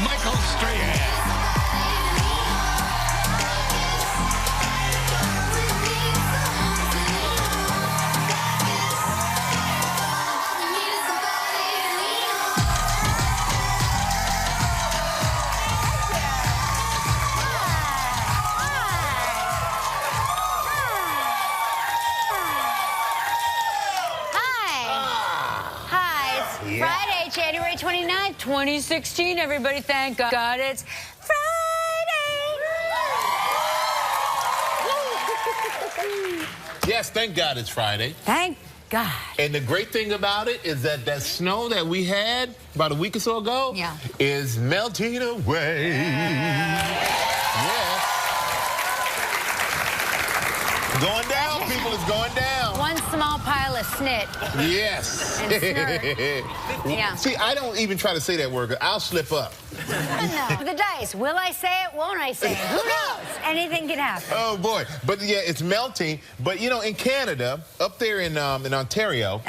Michael Strahan. Friday, January 29th, 2016. Everybody, thank God it's Friday. Yes, thank God it's Friday. Thank God. And the great thing about it is that that snow that we had about a week or so ago is melting away. Yes. Going down, people, it's going down. One small pile of snit. Yes. And snort. Yeah. See, I don't even try to say that word, 'cause I'll slip up. No. The dice. Will I say it? Won't I say it? Who knows? Anything can happen. Oh, boy. But, yeah, it's melting. But, you know, in Canada, up there in Ontario,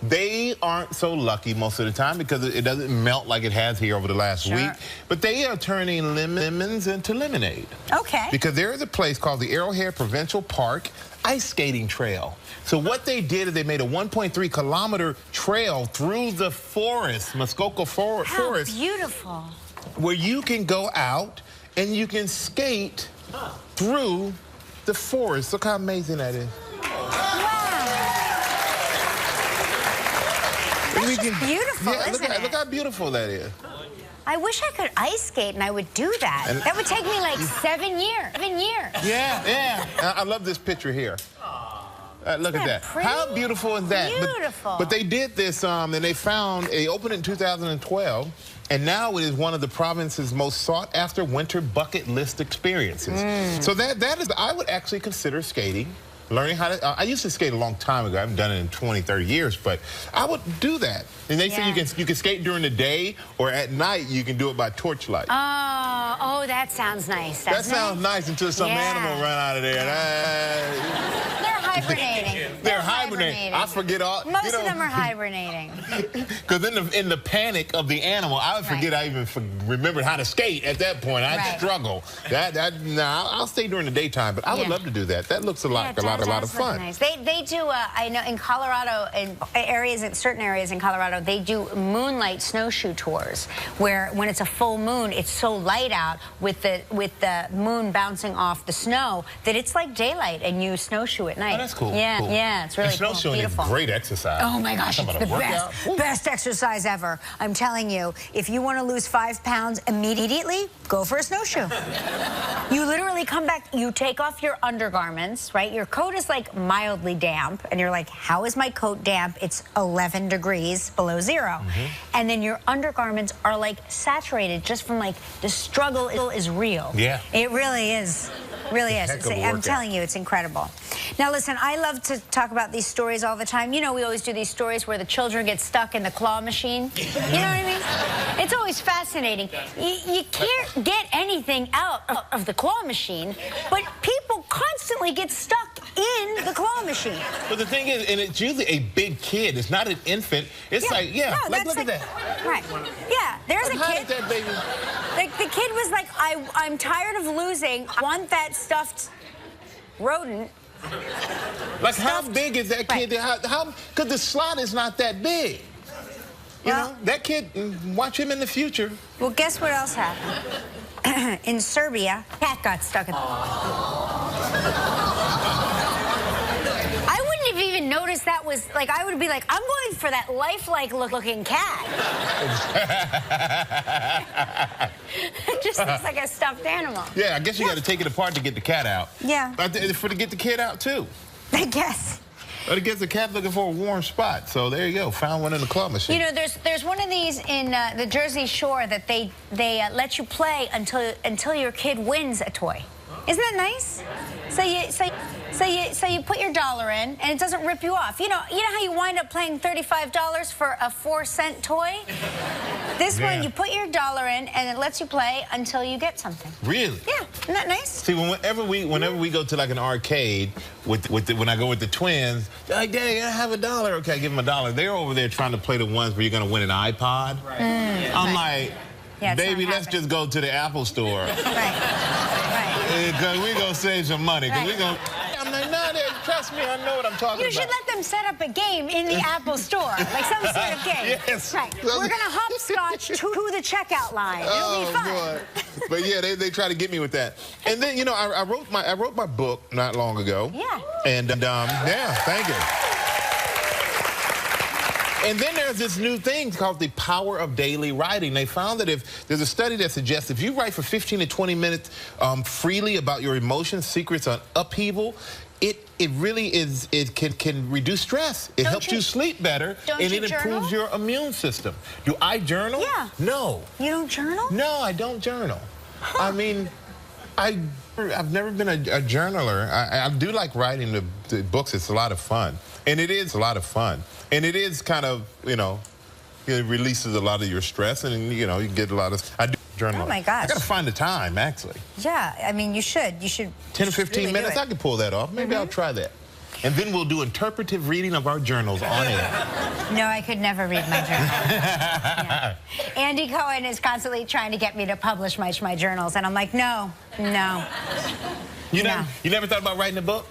they aren't so lucky most of the time because it doesn't melt like it has here over the last week. But they are turning lemons into lemonade. Okay. Because there is a place called the Arrowhead Provincial Park Ice Skating Trail. So what they did is they made a 1.3-kilometer trail through the forest, Muskoka Forest. How beautiful. Where you can go out and you can skate through the forest. Look how amazing that is. That's just beautiful, isn't it? Look how beautiful that is. I wish I could ice skate and I would do that. That would take me like 7 years. 7 years. Yeah. I love this picture here. Look at that. Pretty? How beautiful is that? Beautiful. But they did this, and they opened it in 2012, and now it is one of the province's most sought-after winter bucket list experiences. So that is, I would actually consider skating. Learning how to, I used to skate a long time ago. I haven't done it in 20, 30 years, but I would do that. And they say you can skate during the day, or at night you can do it by torchlight. Oh, that sounds nice. That sounds nice until some animal run out of there. They're hibernating. They're hibernating. I forget all. Most of them are hibernating. Because in the panic of the animal, I would forget I even remembered how to skate at that point. I'd struggle. I'll stay during the daytime, but I would love to do that. That looks a lot of fun. Nice. They do. I know in Colorado, in certain areas in Colorado, they do moonlight snowshoe tours, where when it's a full moon, it's so light out with the moon bouncing off the snow that it's like daylight, and you snowshoe at night. Oh, that's cool. Yeah, cool. Yeah, it's really cool. Snowshoeing is great exercise. Oh my gosh, it's the best exercise ever. I'm telling you, if you want to lose 5 pounds immediately, go for a snowshoe. You literally come back, you take off your undergarments, right? Your coat is like mildly damp, and you're like, how is my coat damp? It's 11 degrees below zero. And then your undergarments are like saturated just from like the struggle is real. Yeah. It really is. Really is. I'm telling you, it's incredible. Now, listen, I love to talk about these stories all the time. You know, we always do these stories where the children get stuck in the claw machine. You know what I mean? It's always fascinating. You can't get anything out of the claw machine, but people constantly get stuck in the claw machine. But the thing is, and it's usually a big kid. It's not an infant. It's look at that. Right. Yeah, there's a kid. That baby? The kid was like, I'm tired of losing. I want that stuffed rodent. Like, how big is that kid? Because the slot is not that big. You know, that kid, watch him in the future. Well, guess what else happened? In Serbia, cat got stuck in. I wouldn't have even noticed that was, like, I would be like, I'm going for that lifelike looking cat. It just looks like a stuffed animal. Yeah, I guess you got to take it apart to get the cat out. Yeah. But to get the kid out, too. I guess. But it gets the cat looking for a warm spot. So there you go. Found one in the claw machine. You know, there's one of these in the Jersey Shore that they let you play until your kid wins a toy. Isn't that nice? So you put your dollar in, and it doesn't rip you off. You know how you wind up paying $35 for a 4-cent toy? This one, you put your dollar in, and it lets you play until you get something. Really? Yeah. Isn't that nice? See, whenever we go to like an arcade when I go with the twins, they're like, Daddy, I have $1. Okay, I give them $1. They're over there trying to play the ones where you're gonna win an iPod. Right. I'm like, Yeah, baby, let's just go to the Apple store. Right. Because we're going to save some money. I'm like, no, trust me, I know what I'm talking about. You should let them set up a game in the Apple store, like some sort of game. Yes. Right. We're going to hopscotch to the checkout line. It'll be fun. Boy. But yeah, they try to get me with that. And then, you know, I wrote my book not long ago. Yeah. And, yeah, thank you. And then there's this new thing called the power of daily writing. They found that if there's a study that suggests if you write for 15 to 20 minutes freely about your emotions, secrets on upheaval, it really is, it can reduce stress. It helps you sleep better, and it improves your immune system. Do I journal? Yeah. No. You don't journal? No, I don't journal. Huh. I mean, I've never been a journaler. I do like writing the books. It's a lot of fun. And it is a lot of fun. And it is kind of, you know, it releases a lot of your stress, and, you know, you get a lot of... I do journal. Oh, my gosh. I got to find the time, actually. Yeah, I mean, you should. 10 to 15 minutes, I could pull that off. Maybe I'll try that. And then we'll do interpretive reading of our journals on air. No, I could never read my journal. Yeah. Andy Cohen is constantly trying to get me to publish my journals, and I'm like, no. You never thought about writing a book?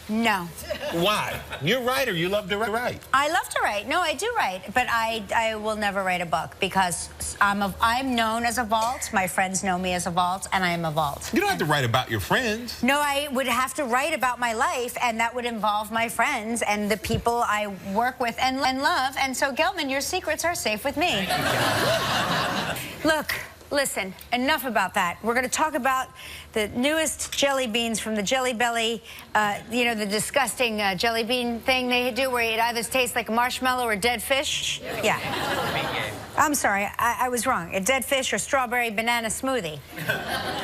No. Why? You're a writer. You love to write. I love to write. No, I do write, but I will never write a book because I'm known as a vault. My friends know me as a vault, and I am a vault. You don't have to write about your friends. No, I would have to write about my life, and that would involve my friends and the people I work with and love. And so, Gelman, your secrets are safe with me. Look. Listen, enough about that. We're going to talk about the newest jelly beans from the Jelly Belly, you know, the disgusting jelly bean thing they do where it either tastes like a marshmallow or dead fish. Yeah. I'm sorry, I was wrong. A dead fish or strawberry banana smoothie.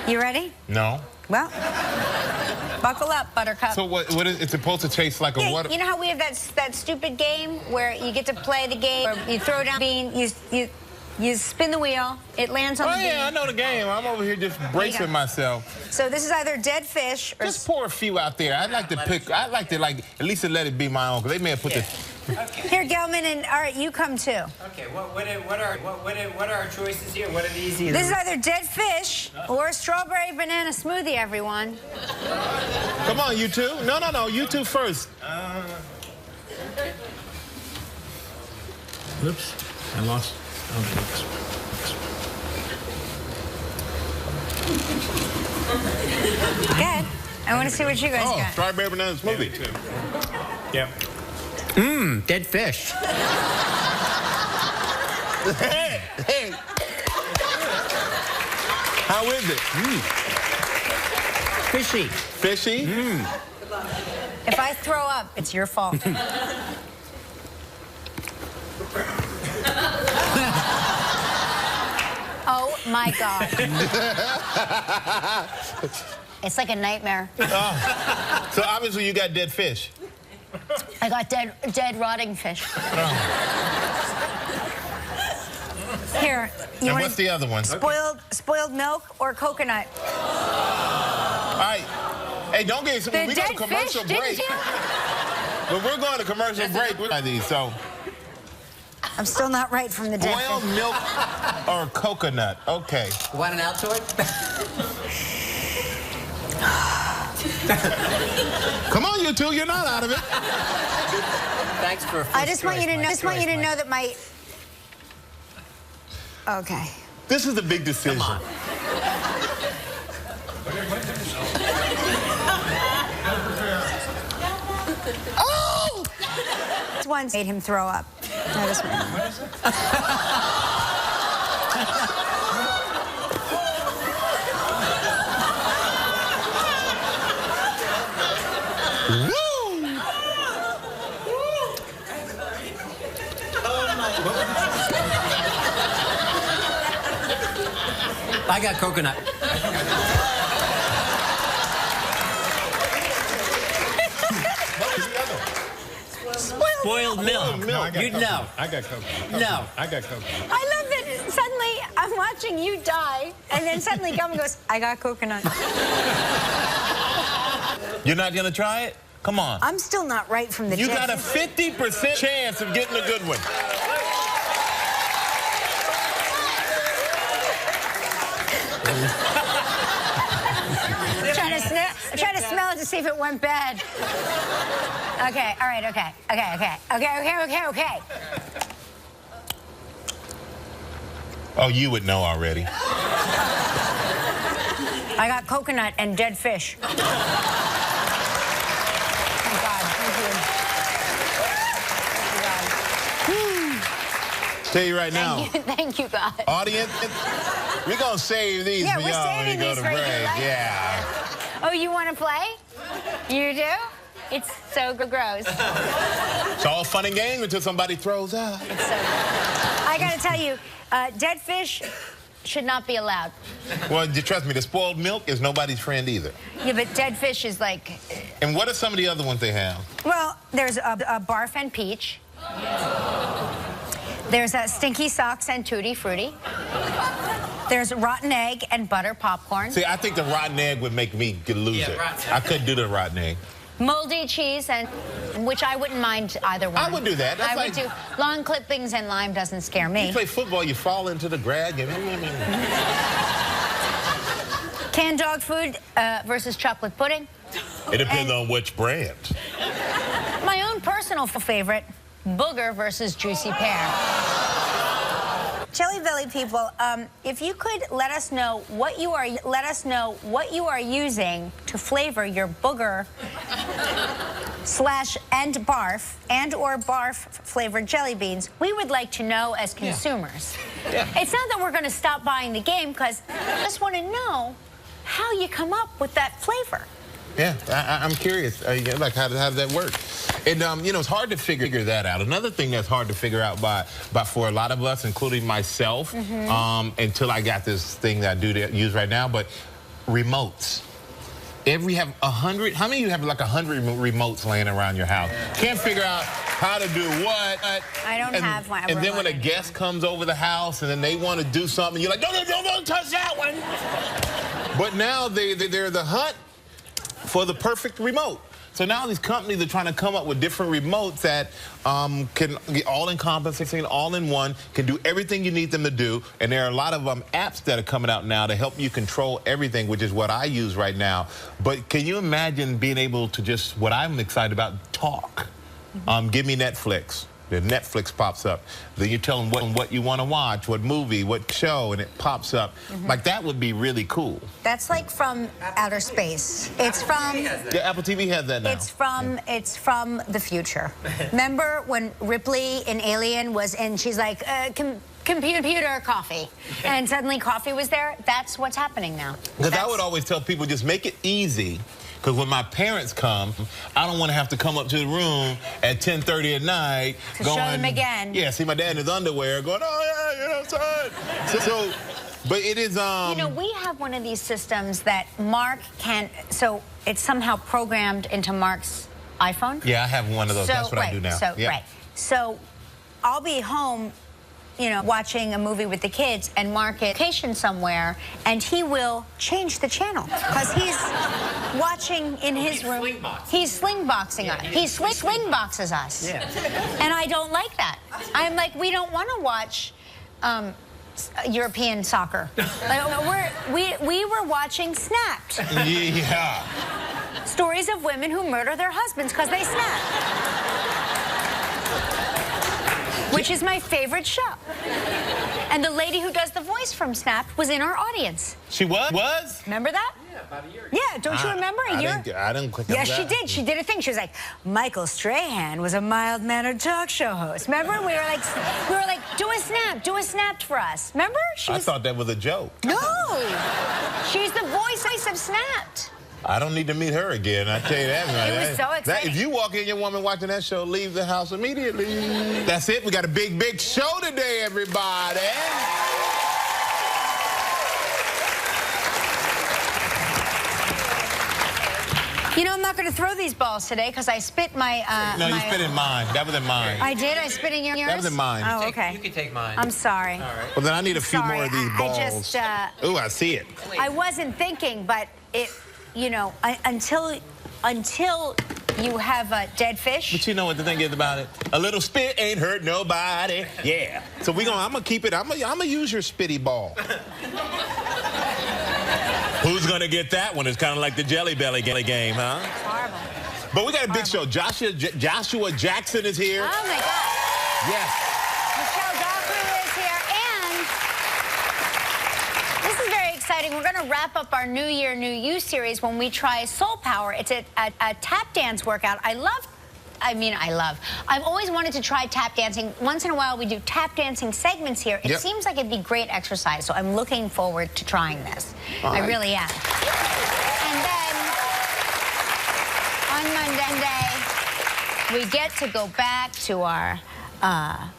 You ready? No. Well, buckle up, Buttercup. So what is it supposed to taste like? Yeah, a what? You know how we have that stupid game where you get to play the game where you throw down a bean, you spin the wheel, it lands on the bean. Oh, yeah, I know the game. I'm over here just bracing myself. So this is either dead fish or... Just pour a few out there. I'd like to at least let it be my own, because they may have put Okay. Here, Gelman, and all right, you come too. Okay, what are our choices here? What are these? This is either dead fish or a strawberry banana smoothie, everyone. Come on, you two. No, you two first. Oops, I lost. Good. I want to see what you guys got. Strawberry banana smoothie. Yeah. Dead fish. Hey. How is it? Fishy. Fishy? If I throw up, it's your fault. Oh, my God. It's like a nightmare. So obviously you got dead fish. I got dead rotting fish. Here, you And want what's the other one? spoiled milk or coconut? All right. Hey, don't get... We got a commercial break. But we're going to commercial break with these, so... I'm still not right from the dead Boiled fish. milk or coconut. Okay. Want an Altoid? Come on, you two. You're not out of it. Thanks for. I just want you to know that my. Okay. This is a big decision. Come on. Oh! This one made him throw up. No, this one. What is it? I got coconut. Spoiled milk. You'd know. I got coconut. No. I got coconut. I love that suddenly I'm watching you die, and then suddenly Gummy goes, I got coconut. You're not going to try it? Come on. I'm still not right from the You jet. got a 50% chance of getting a good one. I'm trying to smell it to see if it went bad. Okay, all right, okay. Oh, you would know already. I got coconut and dead fish. Thank God, thank you. Tell you right now. Thank you, God. Audience, we're going to save these for y'all when we go to break. Yeah. Oh, you want to play? You do? It's so gross. It's all fun and games until somebody throws up. It's so gross. I got to tell you, dead fish should not be allowed. Well, trust me, the spoiled milk is nobody's friend either. Yeah, but dead fish is like... And what are some of the other ones they have? Well, there's a barf and peach. There's a stinky socks and tutti frutti. There's rotten egg and butter popcorn. See, I think the rotten egg would make me lose it. I couldn't do the rotten egg. Moldy cheese, and which I wouldn't mind either one. I would do that. That's I would do. Lawn clippings and lime doesn't scare me. You play football, you fall into the grass. Canned dog food versus chocolate pudding. It depends on which brand. My own personal favorite, booger versus juicy pear. Jelly Belly people, if you could let us know what you are using to flavor your booger and or barf flavored jelly beans, we would like to know as consumers. Yeah. It's not that we're going to stop buying the game, because I just want to know how you come up with that flavor. Yeah, I'm curious. Like, how does that work? And, you know, it's hard to figure that out. Another thing that's hard to figure out for a lot of us, including myself, until I got this thing that I do use right now, but remotes. We have 100, how many of you have like 100 remotes laying around your house? Can't figure out how to do what. I don't have one. And then when a guest comes over the house and then they want to do something, you're like, don't touch that one. But now they're the hunt for the perfect remote. So now these companies are trying to come up with different remotes that can be all-encompassing, all-in-one, can do everything you need them to do. And there are a lot of apps that are coming out now to help you control everything, which is what I use right now. But can you imagine being able to just, what I'm excited about, talk? Give me Netflix. The Netflix pops up. Then you tell them what you want to watch, what movie, what show, and it pops up. Like, that would be really cool. That's like from outer space. It's from... Yeah, Apple TV has that now. It's from the future. Remember when Ripley in Alien was in, she's like, computer coffee. And suddenly coffee was there? That's what's happening now. Because I would always tell people, just make it easy. Because when my parents come, I don't want to have to come up to the room at 10:30 at night. To show them again. Yeah, see my dad in his underwear going, oh, yeah, you're outside. But it is... You know, we have one of these systems that Mark can... So it's somehow programmed into Mark's iPhone. Yeah, I have one of those. That's what I do now. Right. So I'll be home, you know, watching a movie with the kids and Mark is vacation somewhere, and he will change the channel because he's watching in his room. He's slingboxing us. He slingboxes us. Yeah. And I don't like that. I'm like, we don't want to watch European soccer. We were watching Snapped. Yeah. Stories of women who murder their husbands because they snap. Which is my favorite show. And the lady who does the voice from Snapped was in our audience. She was? Remember that? Yeah, about a year ago. Yeah, don't you remember? I didn't click on that. Yes, she did. She did a thing. She was like, Michael Strahan was a mild-mannered talk show host. Remember? We were like, do a Snapped for us. Remember? I thought that was a joke. No. She's the voice of Snapped. I don't need to meet her again, I tell you that. It was so exciting. If you walk in, your woman watching that show, leave the house immediately. That's it. We got a big show today, everybody. You know, I'm not going to throw these balls today because I spit my... No, you spit in mine. That was in mine. I did? I spit in yours? That was in mine. Oh, okay. You can take mine. I'm sorry. All right. Well, then I need a few more of these balls. I just... Ooh, I see it. I wasn't thinking, but it... You know, until you have a dead fish. But you know what the thing is about it? A little spit ain't hurt nobody. Yeah. So I'm gonna keep it. I'm gonna use your spitty ball. Who's going to get that one? It's kind of like the Jelly Belly game, huh? It's horrible. But we got a big show. Joshua Jackson is here. Oh, my God. Yes. Michelle Dockery is here, and this is very exciting. We're going to wrap up our New Year, New You series when we try Soul Power. It's a tap dance workout. I've always wanted to try tap dancing. Once in a while, we do tap dancing segments here. It seems like it'd be great exercise, so I'm looking forward to trying this. I really am. And then, on Monday, we get to go back to our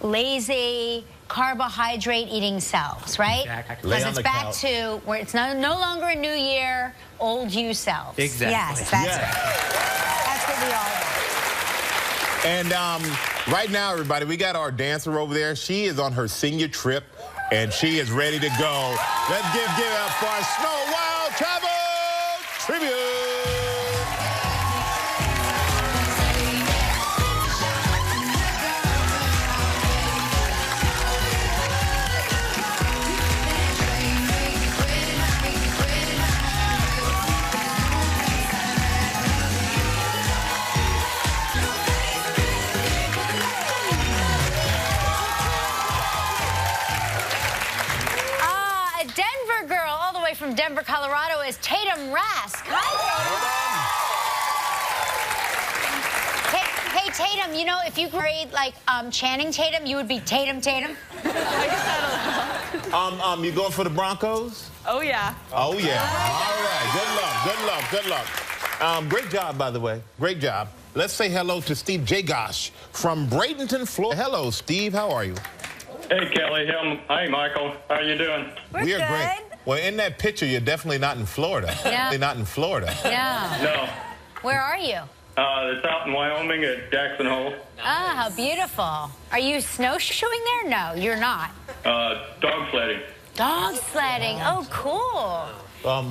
lazy, carbohydrate-eating selves, right? Exactly. Because it's back to where it's no longer a new year, old you selves. Exactly. Yes, that's it. That's what we all want. And right now, everybody, we got our dancer over there. She is on her senior trip, and she is ready to go. Let's give it up for our Snow Wild Travel Tribute. From Denver, Colorado is Tatum Rask. Hi, Tatum. Hey, Tatum, you know, if you married, like, Channing Tatum, you would be Tatum. I guess that'll You going for the Broncos? Oh, yeah. Oh, yeah. All right. Good luck. Great job, by the way. Great job. Let's say hello to Steve Jagosh from Bradenton, Florida. Hello, Steve. How are you? Hey, Kelly. Hi, Michael. How are you doing? We're good. Great. Well, in that picture, you're definitely not in Florida. Yeah. Definitely not in Florida. Yeah. No. Where are you? It's out in Wyoming at Jackson Hole. Ah, how beautiful. Are you snowshoeing there? No, you're not. Dog sledding. Dog sledding. Oh, cool.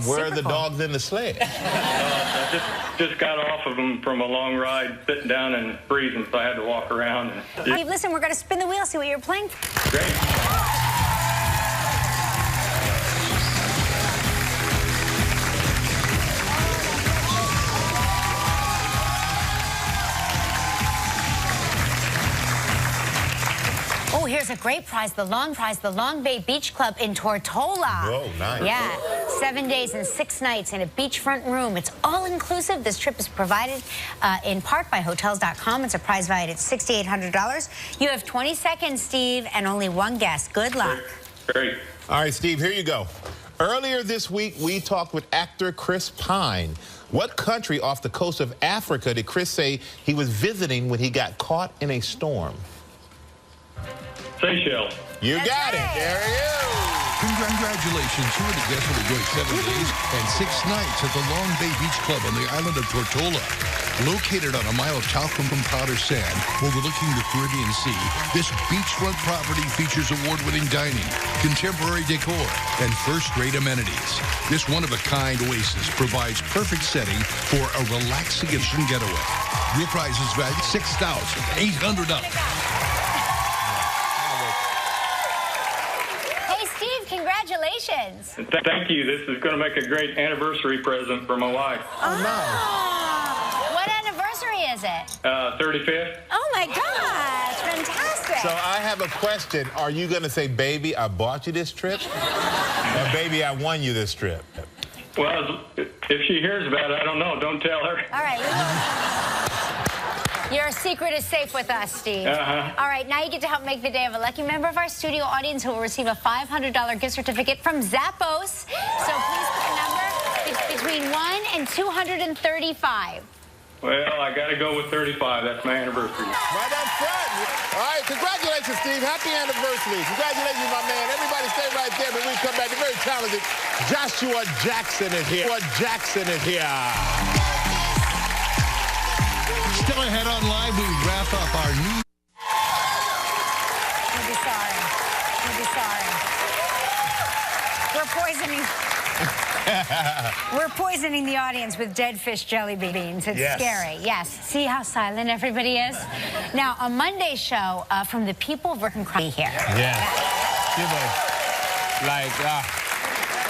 Where are the dogs in the sled? I just got off of them from a long ride, sitting down and freezing, so I had to walk around. Hey, listen, we're going to spin the wheel, see what you're playing. Great. Oh, here's a great prize, the Long Bay Beach Club in Tortola. Whoa, nice. Yeah, 7 days and 6 nights in a beachfront room. It's all inclusive. This trip is provided in part by Hotels.com. It's a prize valued at $6,800. You have 20 seconds, Steve, and only one guess. Good luck. Great. All right, Steve, here you go. Earlier this week, we talked with actor Chris Pine. What country off the coast of Africa did Chris say he was visiting when he got caught in a storm? Seychelles. You got it. There he is. Congratulations. You are the guest will enjoy 7 days and 6 nights at the Long Bay Beach Club on the island of Tortola. Located on a mile of talcum powder sand overlooking the Caribbean Sea, this beachfront property features award-winning dining, contemporary decor, and first-rate amenities. This one-of-a-kind oasis provides perfect setting for a relaxing getaway. Your prize is valued $6,800. Congratulations. Thank you. This is going to make a great anniversary present for my wife. Oh, what anniversary is it? 35th. Oh, my gosh. Fantastic. So I have a question. Are you going to say, baby, I bought you this trip? Or, baby, I won you this trip? Well, if she hears about it, I don't know. Don't tell her. All right. Your secret is safe with us, Steve. All right, now you get to help make the day of a lucky member of our studio audience who will receive a $500 gift certificate from Zappos. So please put a number between 1 and 235. Well, I got to go with 35. That's my anniversary. Right up front. All right, congratulations, Steve. Happy anniversary. Congratulations, my man. Everybody stay right there. When we come back, the very talented Joshua Jackson is here. Still ahead on Live, we wrap up our new... You'll be sorry. You'll be sorry. We're poisoning the audience with dead fish jelly beans. It's scary. Yes. See how silent everybody is? Now, a Monday show from the people of work and crime here. Yeah.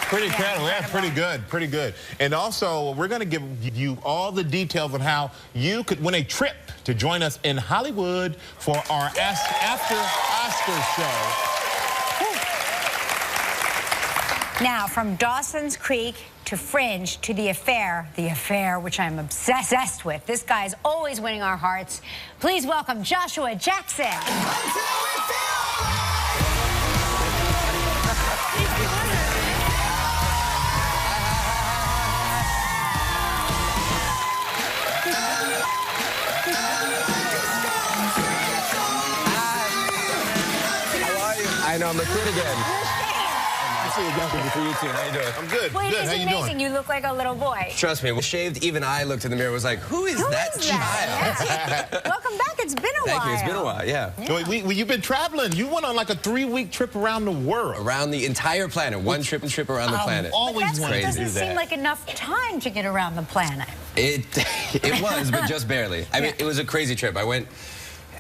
Pretty incredible. Yeah, pretty good. Pretty good. And also, we're going to give you all the details on how you could win a trip to join us in Hollywood for our after Oscar show. Now, from Dawson's Creek to Fringe to The Affair, which I'm obsessed with. This guy's always winning our hearts. Please welcome Joshua Jackson. I know, I'm a kid again. For you too. How you doing? I'm good. Wait, good. it's How you amazing. doing? You look like a little boy. Trust me, when shaved, even I looked in the mirror and was like, who is that child? Yeah. Welcome back. It's been a while. Thank you. It's been a while, yeah. You've been traveling. You went on like a 3-week trip around the world. Around the entire planet. One trip around the planet. Always wanted to do doesn't that. seem like enough time to get around the planet. It was, but just barely. I mean, it was a crazy trip. I went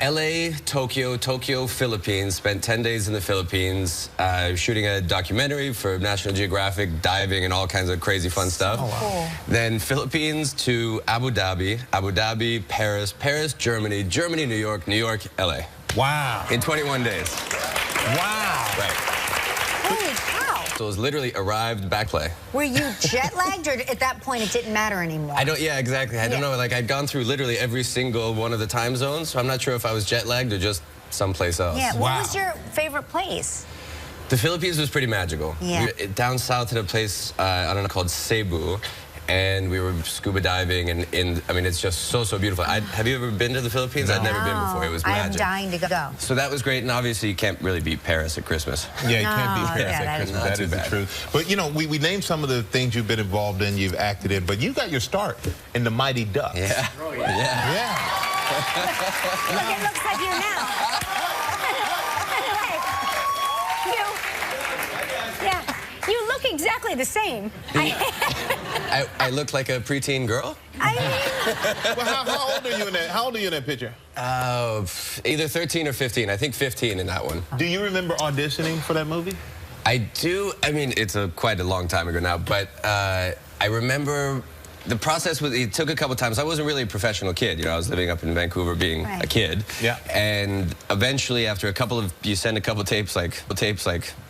LA, Tokyo, Philippines, spent 10 days in the Philippines, shooting a documentary for National Geographic, diving and all kinds of crazy fun stuff. Oh, wow. Then Philippines to Abu Dhabi, Paris, Germany, New York, LA. Wow. In 21 days. Wow. Right. Holy cow. So it was literally arrived, back play. Were you jet lagged, or at that point it didn't matter anymore? Yeah, exactly. I don't know. Like, I'd gone through literally every single one of the time zones, so I'm not sure if I was jet lagged or just someplace else. Yeah, what was your favorite place? The Philippines was pretty magical. Yeah. We were down south at a place, I don't know, called Cebu, and we were scuba diving, and I mean, it's just so beautiful. Have you ever been to the Philippines? No. I'd never been before. It was magic. I'm dying to go. So that was great, and obviously you can't really beat Paris at Christmas. Yeah, you can't beat Paris yeah, at Christmas. That is the bad. truth. But, you know, we named some of the things you've been involved in, you've acted in, but you got your start in The Mighty Ducks. Yeah. Yeah. Look, it looks like you now. You look exactly the same. I look like a preteen girl? Well, how old are you in that? How old are you in that picture? Either 13 or 15. I think 15 in that one. Do you remember auditioning for that movie? I do. I mean, it's quite a long time ago now, but I remember the process it took a couple times. I wasn't really a professional kid. You know, I was living up in Vancouver being a kid. Yeah. And eventually, after you send a couple tapes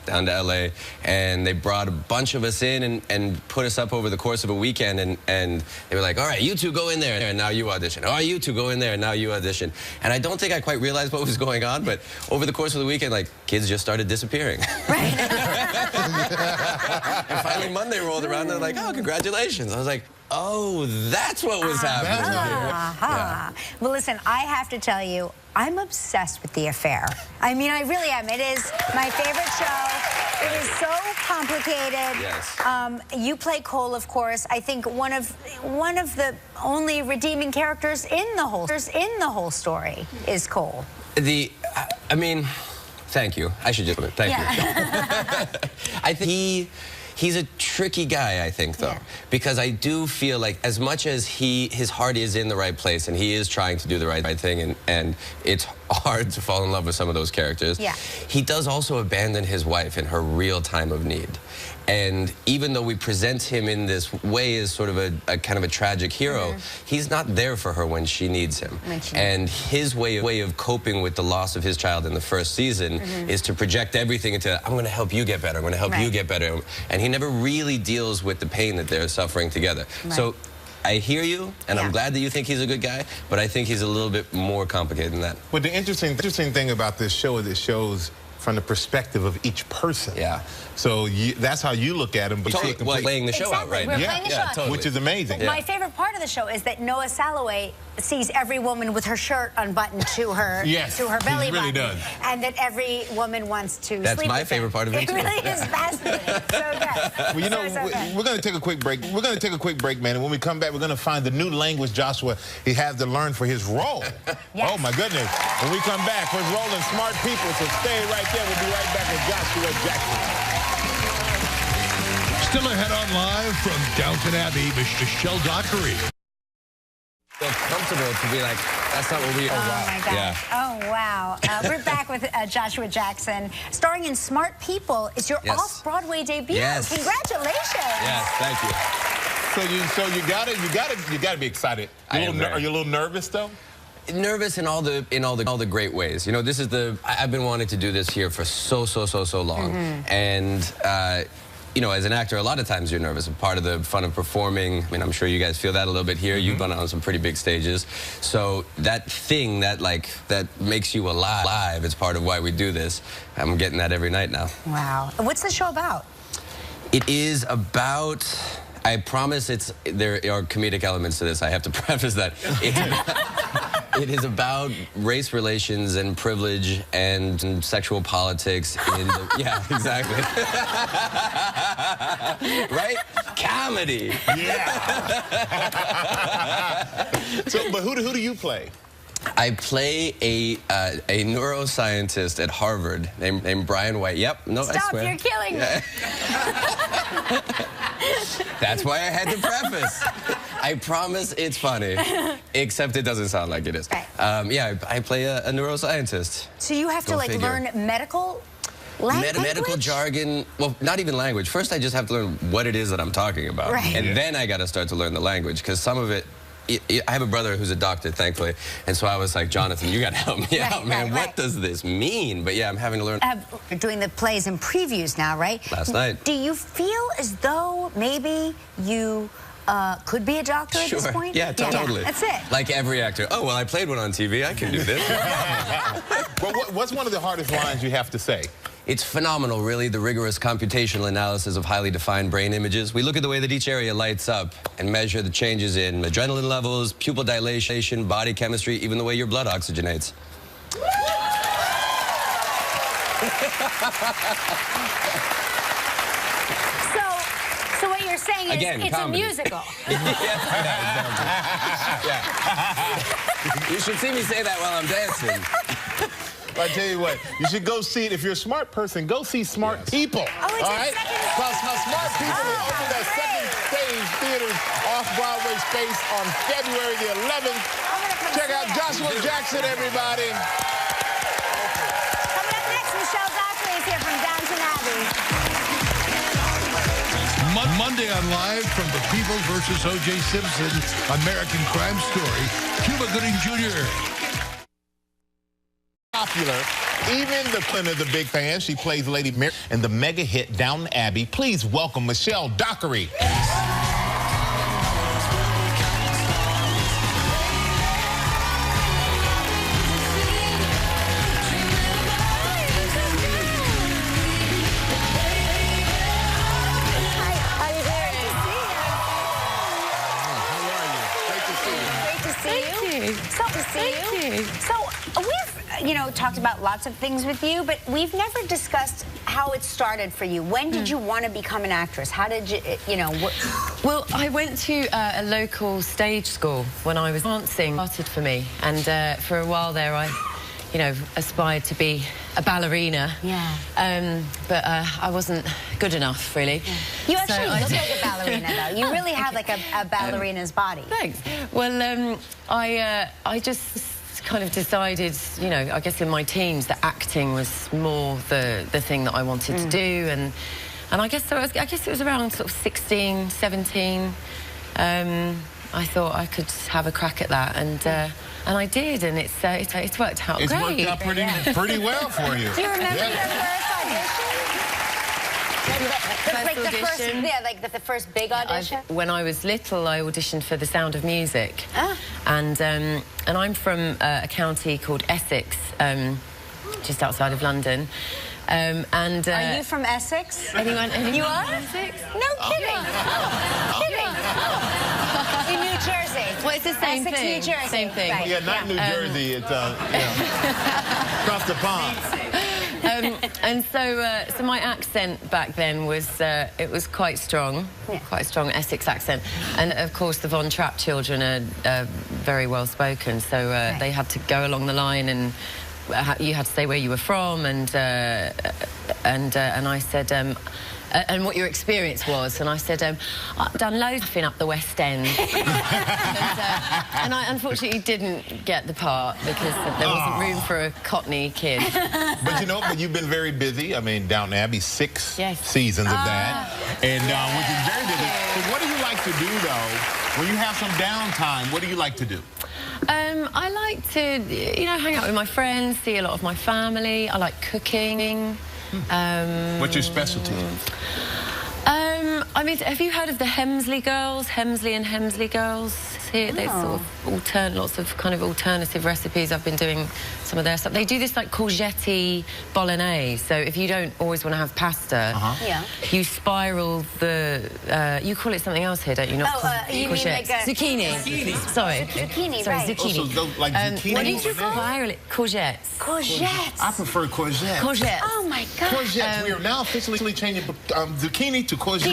down to LA, and they brought a bunch of us in and put us up over the course of a weekend, and they were like, all right, you two go in there, and now you audition. All right, you two go in there, and now you audition. And I don't think I quite realized what was going on, but over the course of the weekend, like, kids just started disappearing. Right. And finally Monday rolled around, and they're like, oh, congratulations. I was like, oh, that's what was happening. Yeah. Well, listen, I have to tell you, I'm obsessed with The Affair. I mean, I really am. It is my favorite show. It is so complicated. Yes. You play Cole, of course. I think one of the only redeeming characters in the whole story is Cole. I mean, thank you. I should just thank you. I think he's a tricky guy, I think, though, because I do feel like as much as his heart is in the right place and he is trying to do the right thing, and it's hard to fall in love with some of those characters, he does also abandon his wife in her real time of need. And even though we present him in this way as sort of a kind of a tragic hero, he's not there for her when she needs him. And his way of coping with the loss of his child in the first season is to project everything into, I'm going to help you get better, I'm going to help you get better. And he never really deals with the pain that they're suffering together. So I hear you, and I'm glad that you think he's a good guy, but I think he's a little bit more complicated than that. Well, the interesting thing about this show is it shows from the perspective of each person. Yeah. So that's how you look at him. But Totally. Playing the show out right now. We're playing the show out. Totally. Which is amazing. My favorite part of the show is that Noah Salaway sees every woman with her shirt unbuttoned to her belly he really button, does. and that every woman wants to That's sleep my with favorite him. part of it, It too. really is fascinating. So good. Well, you know, So good. we're going to take a quick break. We're going to take a quick break, man. And when we come back, we're going to find the new language Joshua he has to learn for his role. Oh, my goodness. When we come back, we're rolling smart people, so stay right there. We'll be right back with Joshua Jackson. Still ahead on live from Downton Abbey, Michelle Dockery. feel comfortable to be like, that's not what we are. Oh, my gosh. Yeah. Oh, wow. We're back with Joshua Jackson. Starring in Smart People is your off-Broadway debut. Yes. Congratulations. Yes, thank you. So you gotta be excited. Are you a little nervous though? Nervous in all the great ways. You know, this is I've been wanting to do this here for so long. And you know, as an actor, a lot of times you're nervous. Part of the fun of performing, I mean, I'm sure you guys feel that a little bit here. You've been on some pretty big stages. So that thing that makes you alive is part of why we do this. I'm getting that every night now. Wow. What's the show about? It is about, I promise there are comedic elements to this. I have to preface that. It is about race relations and privilege and sexual politics in the, yeah, exactly. Right? Comedy. Yeah. But who do you play? I play a neuroscientist at Harvard named Brian White. Yep. No, I swear. You're killing me. That's why I had to preface. I promise it's funny, except it doesn't sound like it is. Right. Yeah, I play a neuroscientist. So you have to like learn medical language? Medical jargon. Well, not even language. First, I just have to learn what it is that I'm talking about. Right. And then I got to start to learn the language, because some of it, I have a brother who's a doctor, thankfully, and so I was like, Jonathan, you got to help me out, man. What does this mean? But yeah, I'm having to learn. You're doing the plays and previews now, right? Last night. Do you feel as though maybe you could be a doctor at this point? Yeah, totally. That's it. Like every actor. Oh, well, I played one on TV. I can do this. Well, what's one of the hardest lines you have to say? It's phenomenal, really, the rigorous computational analysis of highly defined brain images. We look at the way that each area lights up and measure the changes in adrenaline levels, pupil dilation, body chemistry, even the way your blood oxygenates. So what you're saying is it's comedy. a musical. You should see me say that while I'm dancing. I tell you what, you should go see it. If you're a smart person, go see Smart People. Oh, it's all right? Because Smart People will open their second stage theaters off-Broadway space on February the 11th. Check out Joshua Jackson, everybody. Coming up next, Michelle Dockery is here from Downton Abbey. Monday on Live from the People versus O.J. Simpson American Crime Story, Cuba Gooding Jr. Popular. Even the Queen of the big fan. She plays Lady Mary in the mega hit Downton Abbey. Please welcome Michelle Dockery. So we've, you know, talked about lots of things with you, but we've never discussed how it started for you. When did you want to become an actress? How did you, you know? Well, I went to a local stage school when I was dancing. Started for me, and for a while there, I, you know, aspired to be a ballerina. Yeah. But I wasn't good enough, really. Yeah. You actually look like a ballerina, though. You really have like a ballerina's body. Thanks. Well, I just kind of decided, you know, I guess in my teens that acting was more the thing that I wanted to do, and I guess it was around sort of 16, 17. I thought I could have a crack at that, and I did, and it's worked out great. It's worked out pretty well for you. Do you remember your first audition? The first big audition? When I was little, I auditioned for The Sound of Music. Ah. And I'm from a county called Essex, just outside of London. Are you from Essex? Anyone you are? From Essex? No kidding. Kidding. In New Jersey. Well, it's the same Essex, thing. New Jersey. Same thing. Right. Yeah, not New Jersey. It's across the pond. And so my accent back then was it was quite strong, quite a strong Essex accent, and of course the Von Trapp children are very well spoken, so they had to go along the line, and you had to say where you were from, and I said and what your experience was. And I said, I've done loads of up the West End. and I unfortunately didn't get the part because there wasn't room for a Cockney kid. But you know, you've been very busy. I mean, Downton Abbey, 6 Yes. seasons of that. And which is very busy. So what do you like to do, though, when you have some downtime? What do you like to do? I like to, you know, hang out with my friends, see a lot of my family. I like cooking. What's your specialty? I mean, have you heard of the Hemsley girls? Hemsley and Hemsley girls? Here, they sort of lots of kind of alternative recipes. I've been doing some of their stuff. They do this like courgette bolognese. So if you don't always want to have pasta, you spiral the. You call it something else here, don't you? Not you mean like a zucchini. Sorry, zucchini, sorry, right? zucchini. Also, like zucchini. What did you call it? Spiral it, courgettes. Courgettes. I prefer courgette. Courgettes. Oh my God. Courgettes. We are now officially changing zucchini to courgette. Do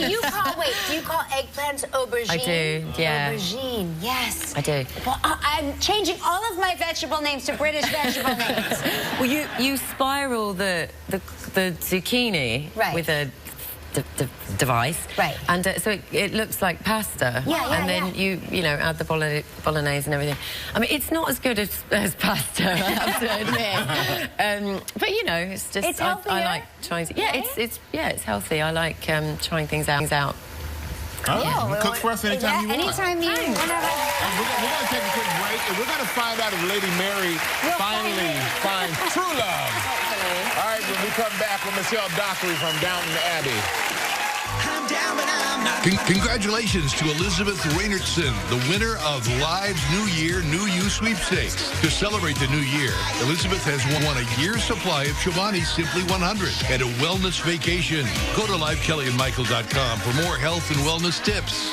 you call eggplants aubergine? I do, yeah. Aubergine, yes. I do. Well, I'm changing all of my vegetable names to British vegetable names. Well, you spiral the zucchini with a device, right? And so it looks like pasta. And then you know, add the bolognese and everything. I mean, it's not as good as pasta, I have to admit. But you know, it's just it's healthier. I like trying to. Yeah, it's healthy. I like trying things out. Oh, cook for us anytime you want. Anytime you want. We're going to take a quick break, and we're going to find out if Lady Mary finally finds true love. All right, when we come back with Michelle Dockery from Downton Abbey. Congratulations to Elizabeth Reynertson, the winner of Live's New Year, New You sweepstakes. To celebrate the new year, Elizabeth has won a year's supply of Chobani's Simply 100 and a wellness vacation. Go to LiveKellyandMichael.com for more health and wellness tips.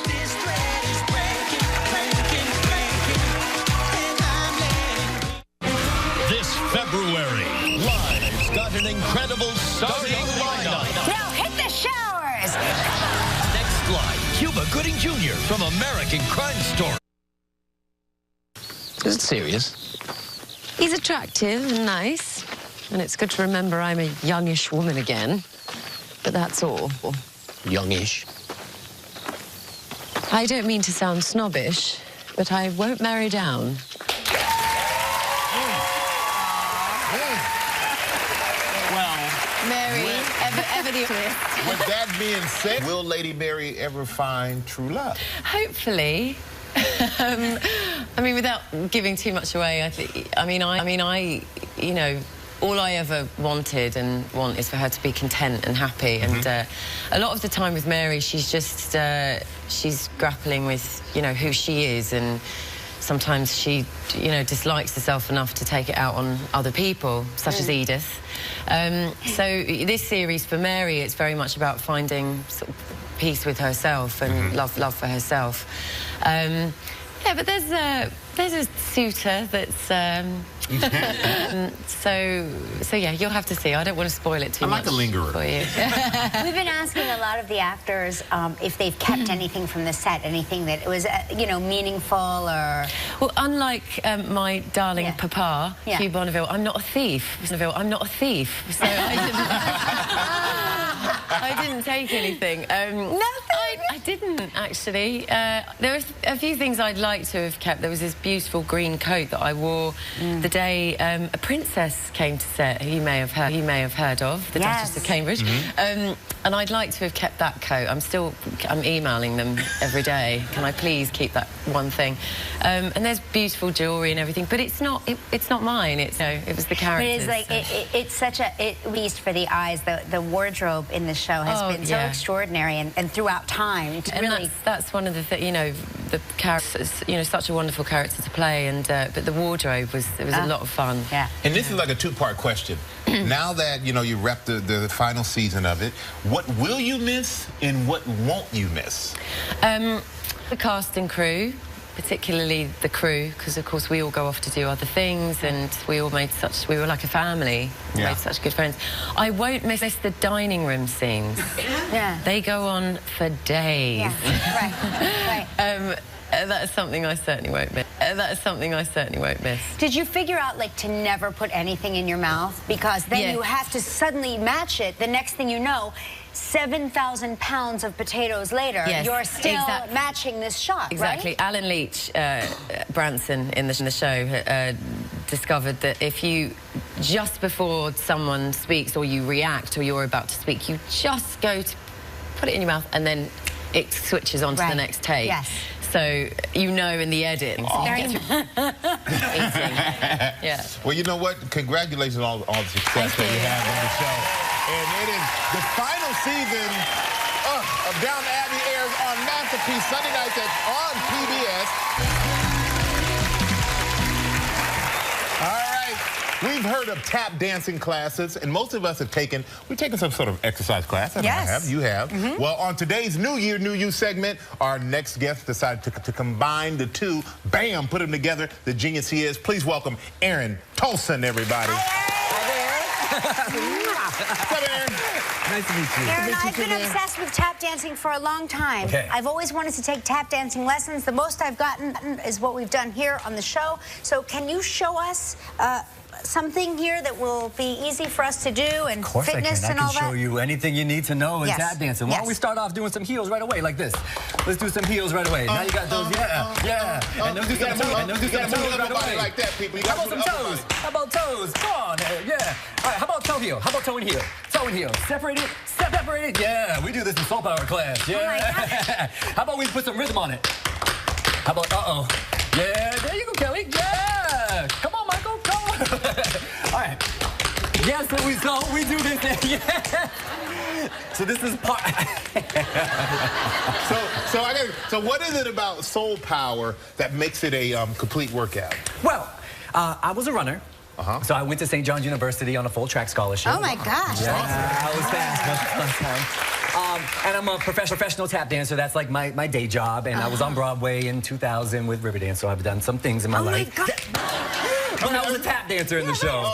This February, Live's got an incredible starting lineup. Now hit the showers. Next Live, Cuba Gooding Jr. from American Crime Story. Is it serious? He's attractive and nice, and it's good to remember I'm a youngish woman again. But that's all. Youngish. I don't mean to sound snobbish, but I won't marry down. Mary, ever the optimist. With that being said, will Lady Mary ever find true love? Hopefully. I mean, without giving too much away, I you know, all I ever wanted and want is for her to be content and happy. And a lot of the time with Mary, she's just, she's grappling with, you know, who she is, and sometimes she, you know, dislikes herself enough to take it out on other people, such as Edith. So this series for Mary, it's very much about finding sort of peace with herself and love for herself. Yeah, but there's a suitor that's. So yeah, you'll have to see. I don't want to spoil it too much. I'm like a lingerer. For you. We've been asking a lot of the actors if they've kept anything from the set, anything that was, you know, meaningful or... Well, unlike my darling papa, Hugh Bonneville, I'm not a thief. I'm not a thief, so I didn't take anything. Nothing? I didn't, actually. There were a few things I'd like to have kept. There was this beautiful green coat that I wore the day a princess came to set, who you may have heard of, the Duchess of Cambridge. And I'd like to have kept that coat. I'm emailing them every day. Can I please keep that one thing? And there's beautiful jewellery and everything, but it's not mine. It's, you know, it was the characters. But it's like, it's such a, at least for the eyes, the wardrobe in the show has been so extraordinary and throughout time. And really... that's one of the you know, the characters, you know, such a wonderful character to play, and but the wardrobe was a lot of fun. Yeah. And this is like a two-part question. Now that, you know, you wrapped the final season of it, what will you miss and what won't you miss? The cast and crew, particularly the crew, because of course we all go off to do other things, and we all made we were like a family. We made such good friends. I won't miss the dining room scenes. They go on for days. Right. That's something I certainly won't miss. Did you figure out, like, to never put anything in your mouth? Because then you have to suddenly match it. The next thing you know, 7,000 pounds of potatoes later, Yes, you're still matching this shot, exactly. right? Alan Leach Branson in the show discovered that if you, just before someone speaks or you react or you're about to speak, you just go to put it in your mouth and then it switches on to the next take. Yes. So you know in the edit. Yeah. Well, you know what? Congratulations on all the success that you have on the show. And it is the final season of Downton Abbey airs on Masterpiece Sunday nights on PBS. All right. We've heard of tap dancing classes, and most of us have taken some sort of exercise class. I have. You have. Well, on today's New Year, New You segment, our next guest decided to combine the two. Bam, put them together. The genius he is. Please welcome Aaron Tolson, everybody. Hi, What's up, Aaron? nice to meet you. Aaron, I've been obsessed with tap dancing for a long time. Okay. I've always wanted to take tap dancing lessons. The most I've gotten is what we've done here on the show. So can you show us something here that will be easy for us to do, and fitness and all that? I can show you anything you need to know in tap dancing. Why don't we start off doing some heels right away, like this? Let's do some heels right away. Now you got those, and those do some toes, and those do some toes right away. Like that, people. How about some toes? How about toes? Come on, yeah. All right, how about toe heel? How about toe and heel? Toe and heel. Separate it, separate it. Yeah, we do this in soul power class. Yeah. Oh my gosh. How about we put some rhythm on it? How about, yeah, there you go, Kelly. Yeah. Come on, Michael, come on. All right. Yes, so we do this. Yeah. So this is part. So what is it about soul power that makes it a complete workout? Well, I was a runner. So I went to St. John's University on a full track scholarship. Oh my gosh. Yeah, I was fast. And I'm a professional tap dancer. That's like my day job. And I was on Broadway in 2000 with Riverdance. So I've done some things in my life. Oh my God. But I was a tap dancer in the show.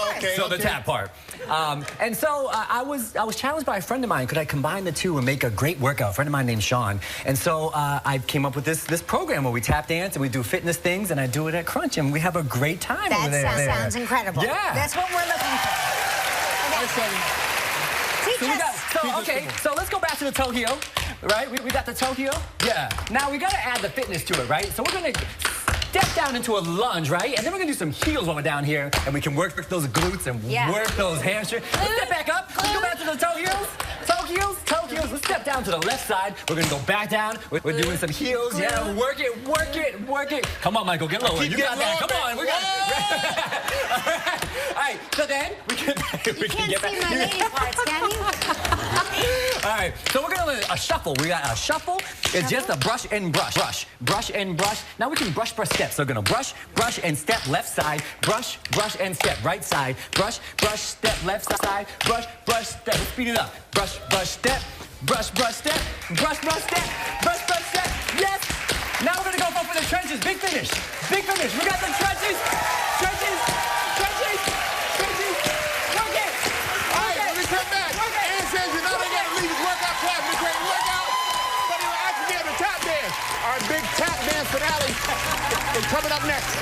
The tap part. And so I was challenged by a friend of mine. Could I combine the two and make a great workout? A friend of mine named Sean. And so I came up with this program where we tap dance and we do fitness things, and I do it at Crunch, and we have a great time over there. That sounds incredible. Yeah. That's what we're looking for. So let's go back to the toe heel, right? We got the toe heel. Yeah. Now we got to add the fitness to it, right? So we're going to step down into a lunge, right? And then we're going to do some heels while we're down here, and we can work those glutes and work those hamstrings. Let's step back up. Let's go back to the toe heels. Toe heels, toe heels. Let's step down to the left side. We're going to go back down. We're doing some heels. Yeah, work it, work it, work it. Come on, Michael, get lower. You got that. Come on. We got it. All right, so then we can get back. You can't see my lady parts, can you? All right, so we're going to a shuffle. We got a shuffle. It's just a brush and brush. Brush and brush. Now we can brush steps. So we're going to brush and step left side. Brush and step right side. Brush, step left side. Brush, step. Let's speed it up. Brush, step. Brush, step. Brush, step. Brush, step. Yes. Now we're going to go for the trenches. Big finish. Big finish. We got the trenches. Trenches. Trenches. Trenches. Work it. All right, when we come back, Aaron says you're not going to leave his workout class with a great workout, but he'll actually be able to tap dance. Our big tap dance finale is coming up next.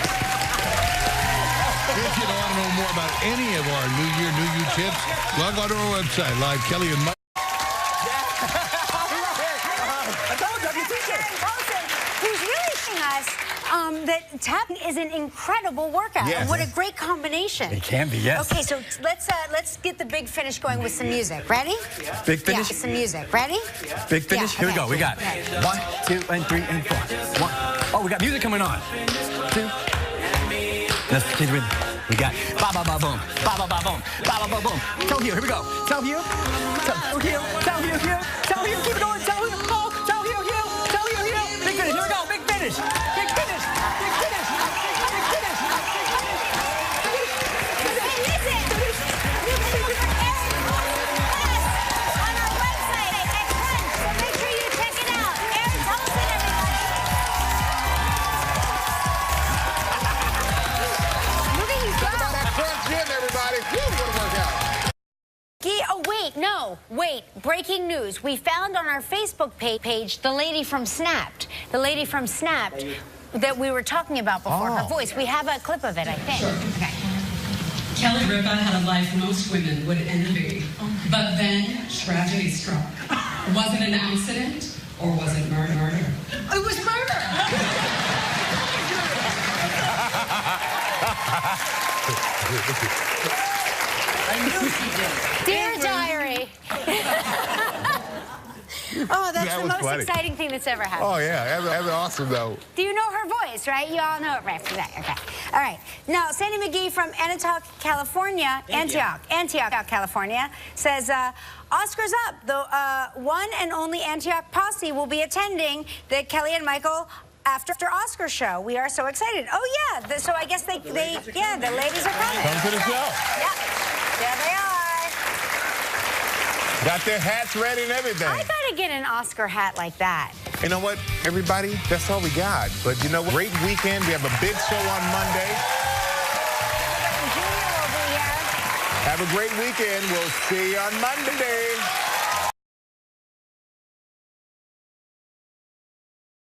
If you want to know more about any of our New Year, New You tips, log on to our website, Live Kelly and Mike. Who's really showing us that tapping is an incredible workout. Yes. And what a great combination. It can be, yes. Okay, so let's get the big finish going with some music. Ready? Big finish? Yeah, some music. Ready? Big finish? Here we go. We got 1, 2, and 3, and 4. 1. Oh, we got music coming on. 2. Let's keep it. We got ba ba ba boom, ba ba ba boom, ba ba ba boom. Toe heel, here we go. Toe heel, toe heel, toe heel, heel, toe heel. Keep it going. Toe heel, oh, toe heel, heel, toe heel, heel. Big finish. Here we go. Big finish. Big finish. Big finish. Big finish. On our website at Crunch, so make sure you check it out. Aaron Tolson, everybody. Look at you go. That Crunch Gym, everybody. Woo, what a workout. Oh, wait. Breaking news. We found on our Facebook page the lady from Snapped. The lady from Snapped that we were talking about before, her voice. We have a clip of it, I think. Okay. Kelly Ripa had a life most women would envy, but then tragedy struck. Was it an accident or was it murder? It was murder! I knew she did. Dear Diary. Oh, that's That the was most funny. exciting thing that's ever happened. Oh, yeah. That's awesome, though. Do you know her voice, right? You all know it, right? Okay. All right. Now, Sandy McGee from Antioch, California, Antioch, California, says, Oscar's up. The one and only Antioch posse will be attending the Kelly and Michael after Oscar show. We are so excited. Oh, yeah. So I guess the ladies are coming. Come to the show. Yep. There they are. Got their hats ready and everything. I gotta get an Oscar hat like that. You know what, everybody? That's all we got. But you know what? Great weekend. We have a big show on Monday. Junior will be here. Have a great weekend. We'll see you on Monday.